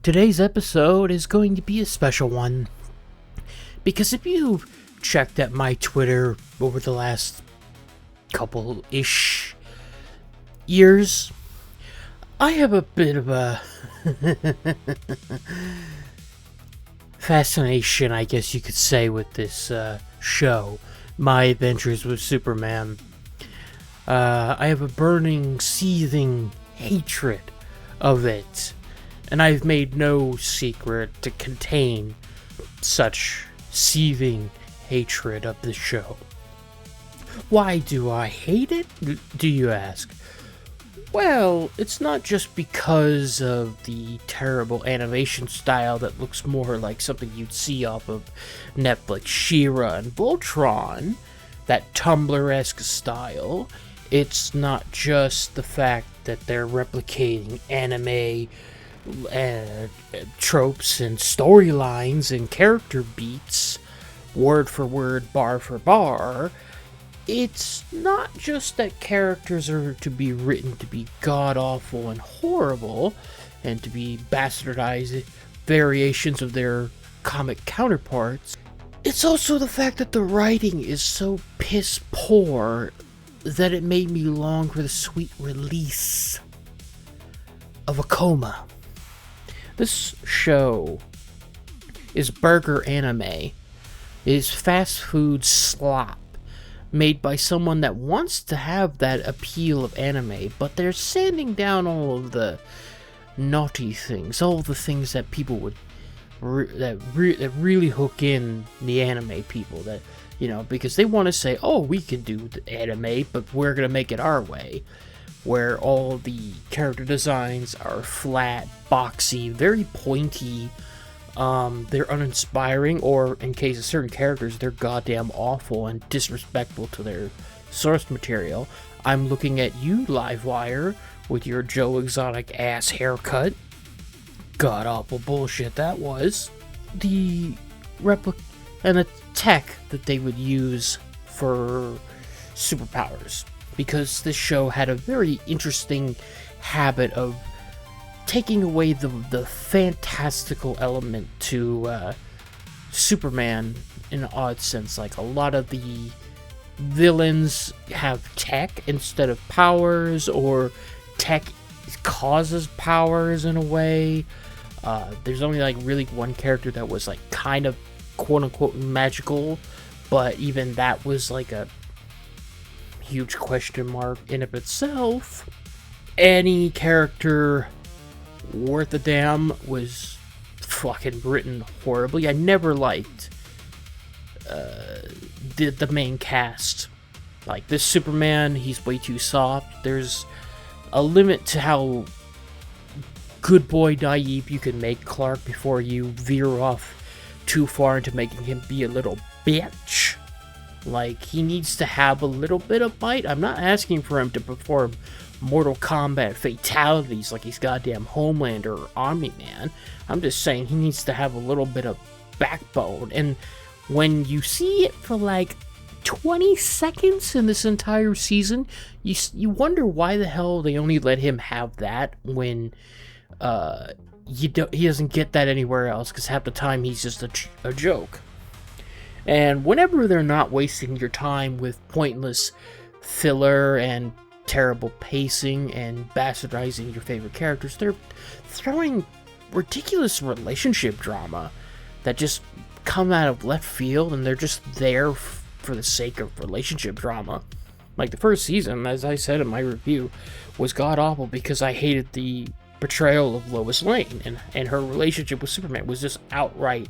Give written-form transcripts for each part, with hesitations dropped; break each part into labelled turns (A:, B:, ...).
A: Today's episode is going to be a special one because if you've checked at my Twitter over the last couple-ish years, I have a bit of a fascination, I guess you could say, with this show, My Adventures with Superman. I have a burning, seething hatred of it, and I've made no secret to contain such seething hatred of the show. Why do I hate it, do you ask? Well, it's not just because of the terrible animation style that looks more like something you'd see off of Netflix, She-Ra and Voltron, that Tumblr-esque style. It's not just the fact that they're replicating anime tropes and storylines and character beats, word for word, bar for bar. It's not just that characters are to be written to be god-awful and horrible, and to be bastardized variations of their comic counterparts. It's also the fact that the writing is so piss poor that it made me long for the sweet release of a coma. This show is burger anime. It is fast food slop made by someone that wants to have that appeal of anime, but they're sanding down all of the naughty things, all of the things that people would that really hook in the anime people, that, you know, because they want to say, oh, we can do the anime, but we're gonna make it our way, where all the character designs are flat, boxy, very pointy. They're uninspiring, or in case of certain characters, they're goddamn awful and disrespectful to their source material. I'm looking at you, Livewire, with your Joe Exotic ass haircut. God awful bullshit that was. The replica and the tech that they would use for superpowers, because this show had a very interesting habit of taking away the fantastical element to Superman in an odd sense. Like, a lot of the villains have tech instead of powers, or tech causes powers in a way. There's only like really one character that was like kind of quote-unquote magical, but even that was like a huge question mark in of itself. Any character worth a damn was fucking written horribly. I never liked the main cast. Like, this Superman, he's way too soft. There's a limit to how good boy naive you can make Clark before you veer off too far into making him be a little bitch. Like, he needs to have a little bit of bite. I'm not asking for him to perform Mortal Kombat fatalities like he's goddamn Homelander or Omni-Man. I'm just saying he needs to have a little bit of backbone. And when you see it for like 20 seconds in this entire season, you wonder why the hell they only let him have that when he doesn't get that anywhere else, because half the time he's just a joke. And whenever they're not wasting your time with pointless filler and terrible pacing and bastardizing your favorite characters, they're throwing ridiculous relationship drama that just come out of left field, and they're just there for the sake of relationship drama. Like, the first season, as I said in my review, was god-awful because I hated the portrayal of Lois Lane, and her relationship with Superman was just outright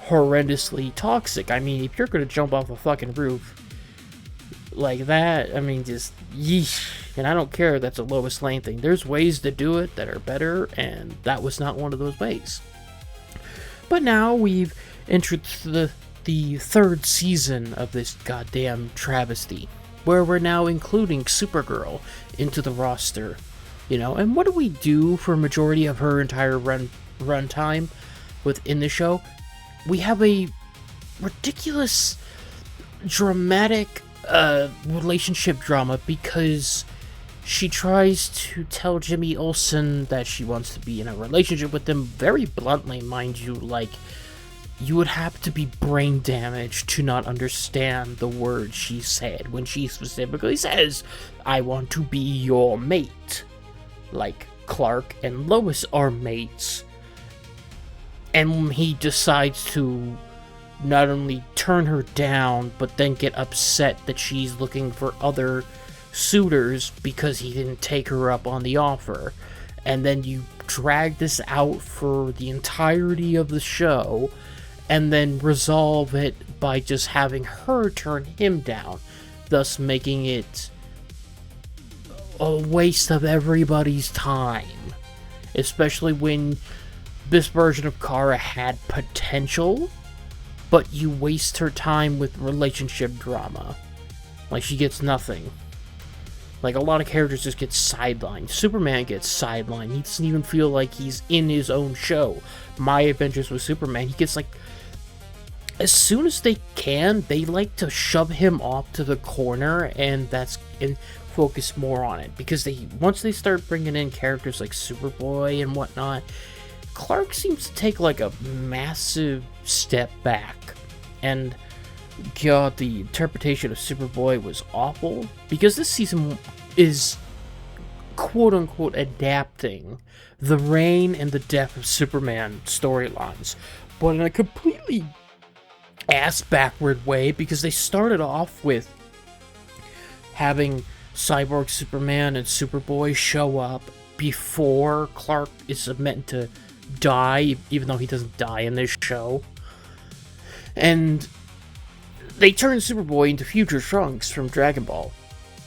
A: horrendously toxic. I mean, if you're gonna jump off a fucking roof like that, I mean, just yeesh. And I don't care if that's a Lois Lane thing. There's ways to do it that are better, and that was not one of those ways. But now we've entered the third season of this goddamn travesty, where we're now including Supergirl into the roster. You know, and what do we do for a majority of her entire run time within the show? We have a ridiculous, dramatic relationship drama, because she tries to tell Jimmy Olsen that she wants to be in a relationship with him, very bluntly, mind you. Like, you would have to be brain damaged to not understand the words she said when she specifically says, "I want to be your mate." Like, Clark and Lois are mates. And he decides to not only turn her down, but then get upset that she's looking for other suitors because he didn't take her up on the offer. And then you drag this out for the entirety of the show, and then resolve it by just having her turn him down, thus making it a waste of everybody's time. Especially when this version of Kara had potential, but you waste her time with relationship drama. Like, she gets nothing. Like, a lot of characters just get sidelined. Superman gets sidelined. He doesn't even feel like he's in his own show. My Adventures with Superman, he gets, like, as soon as they can, they like to shove him off to the corner, and focus more on it. Because once they start bringing in characters like Superboy and whatnot, Clark seems to take, like, a massive step back. And God, the interpretation of Superboy was awful, because this season is quote-unquote adapting the reign and the death of Superman storylines, but in a completely ass-backward way, because they started off with having Cyborg Superman and Superboy show up before Clark is meant to die, even though he doesn't die in this show. And they turn Superboy into Future Trunks from Dragon Ball,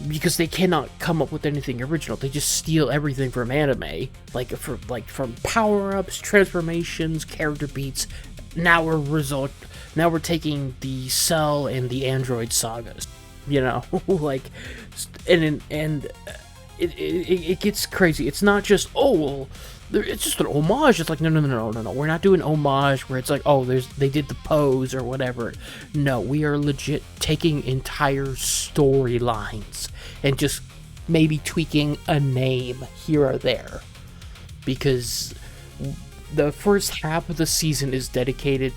A: because they cannot come up with anything original. They just steal everything from anime, from power-ups, transformations, character beats. Now we're taking the Cell and the Android sagas, like, and it gets crazy. It's not just, it's just an homage. It's like, no. We're not doing homage where it's like, they did the pose or whatever. No, we are legit taking entire storylines and just maybe tweaking a name here or there. Because the first half of the season is dedicated,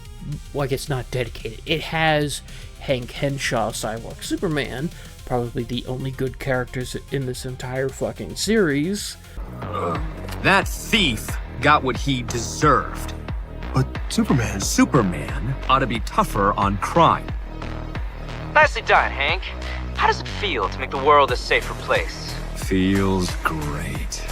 A: well, I guess not dedicated. It has Hank Henshaw, Cyborg Superman, probably the only good characters in this entire fucking series.
B: That thief got what he deserved.
C: But Superman
B: ought to be tougher on crime.
D: Nicely done, Hank. How does it feel to make the world a safer place?
B: Feels great.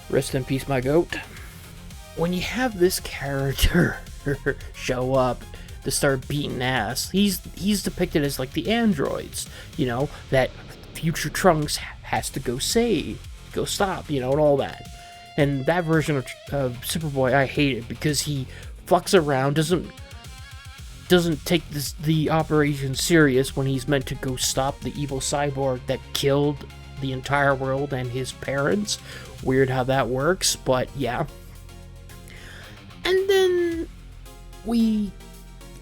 A: Rest in peace, my goat. When you have this character show up to start beating ass, he's depicted as like the androids, that Future Trunks has to go stop, and all that. And that version of Superboy I hated, because he fucks around, doesn't take the operation serious when he's meant to go stop the evil cyborg that killed the entire world and his parents. Weird how that works, but yeah. And then we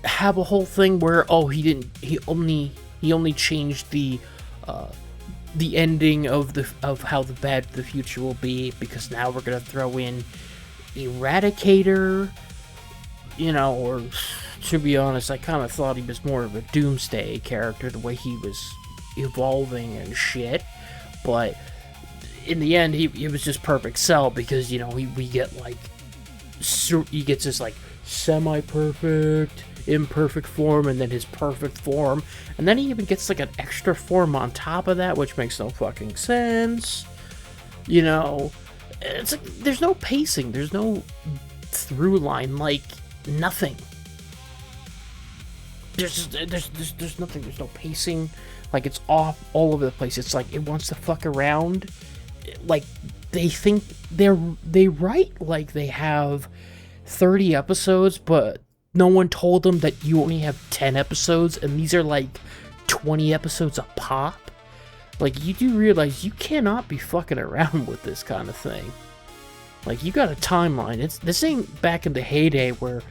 A: have a whole thing where he only changed the ending of how bad the future will be, because now we're gonna throw in Eradicator, or to be honest, I kind of thought he was more of a Doomsday character, the way he was evolving and shit, but in the end, he was just perfect Cell, because, we get, like, he gets this, like, semi-perfect, imperfect form, and then his perfect form, and then he even gets, like, an extra form on top of that, which makes no fucking sense, it's like, there's no pacing, there's no through line, like, nothing. There's nothing, there's no pacing, like, it's off all over the place. It's like, it wants to fuck around. Like, they think they write like they have 30 episodes, but no one told them that you only have 10 episodes, and these are like 20 episodes a pop. Like, you do realize you cannot be fucking around with this kind of thing. Like, you got a timeline. This ain't back in the heyday where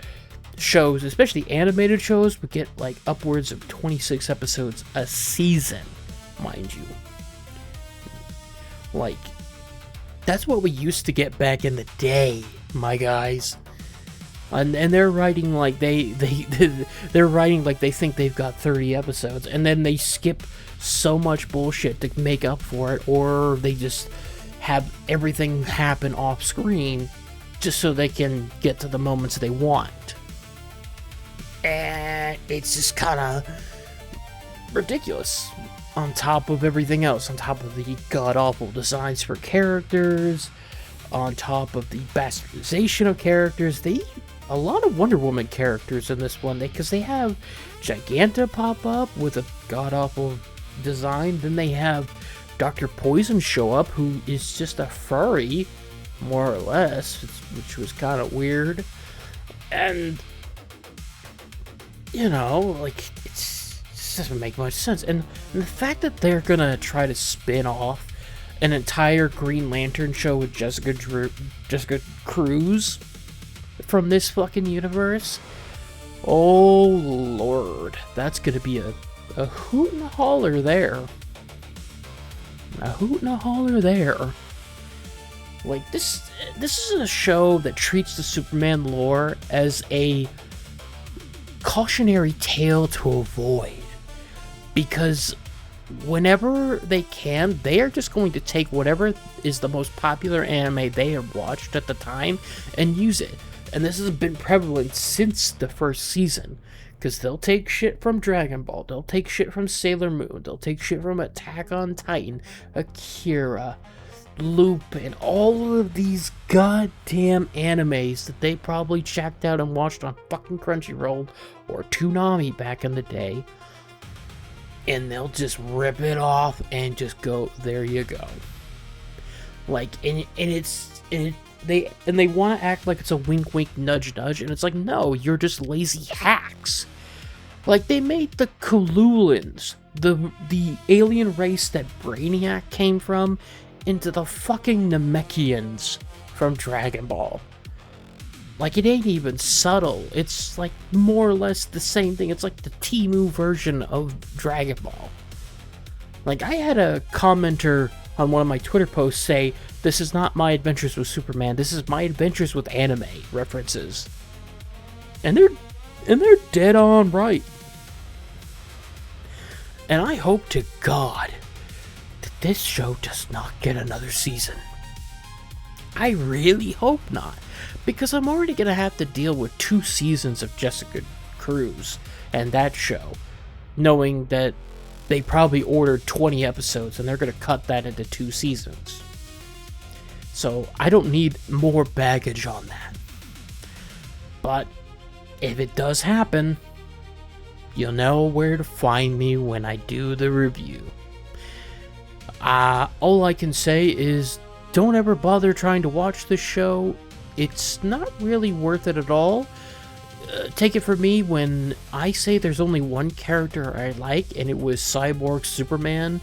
A: shows, especially animated shows, would get like upwards of 26 episodes a season, mind you. Like, that's what we used to get back in the day, my guys. And they're writing like they're writing like they think they've got 30 episodes, and then they skip so much bullshit to make up for it, or they just have everything happen off screen just so they can get to the moments they want. And it's just kind of ridiculous. On top of everything else, on top of the god-awful designs for characters, on top of the bastardization of characters, a lot of Wonder Woman characters in this one, because they have Giganta pop up with a god-awful design, then they have Dr. Poison show up, who is just a furry, more or less, which was kind of weird, and, you know, like, it doesn't make much sense, and the fact that they're gonna try to spin off an entire Green Lantern show with Jessica Cruz from this fucking universe, oh lord, that's gonna be a hoot and a holler there. A hoot and a holler there. Like, this is a show that treats the Superman lore as a cautionary tale to avoid. Because whenever they can, they are just going to take whatever is the most popular anime they have watched at the time and use it. And this has been prevalent since the first season. Because they'll take shit from Dragon Ball, they'll take shit from Sailor Moon, they'll take shit from Attack on Titan, Akira, Lupin, all of these goddamn animes that they probably checked out and watched on fucking Crunchyroll or Toonami back in the day. And they'll just rip it off and just go, there you go. Like, and they want to act like it's a wink wink nudge nudge, and it's like, no, you're just lazy hacks. Like, they made the Kululans, the alien race that Brainiac came from, into the fucking Namekians from Dragon Ball. Like, it ain't even subtle. It's like more or less the same thing. It's like the Temu version of Dragon Ball. Like, I had a commenter on one of my Twitter posts say, this is not My Adventures with Superman, this is My Adventures with Anime references. And they're dead on right. And I hope to God that this show does not get another season. I really hope not. Because I'm already going to have to deal with 2 seasons of Jessica Cruz and that show, knowing that they probably ordered 20 episodes and they're going to cut that into 2 seasons. So I don't need more baggage on that. But if it does happen, you'll know where to find me when I do the review. All I can say is, don't ever bother trying to watch this show. It's not really worth it at all. Take it from me, when I say there's only one character I like, and it was Cyborg Superman,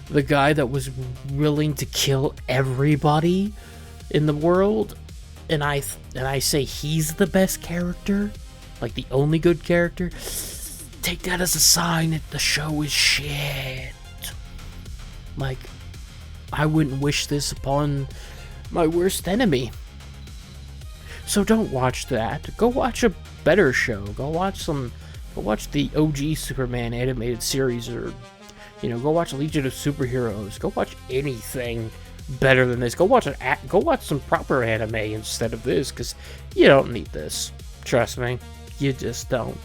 A: the guy that was willing to kill everybody in the world, and I say he's the best character, like the only good character, take that as a sign that the show is shit. Like, I wouldn't wish this upon my worst enemy. So don't watch that. Go watch a better show. Go watch the OG Superman animated series, or, you know, go watch Legion of Superheroes. Go watch anything better than this. Go watch some proper anime instead of this, because you don't need this. Trust me, you just don't.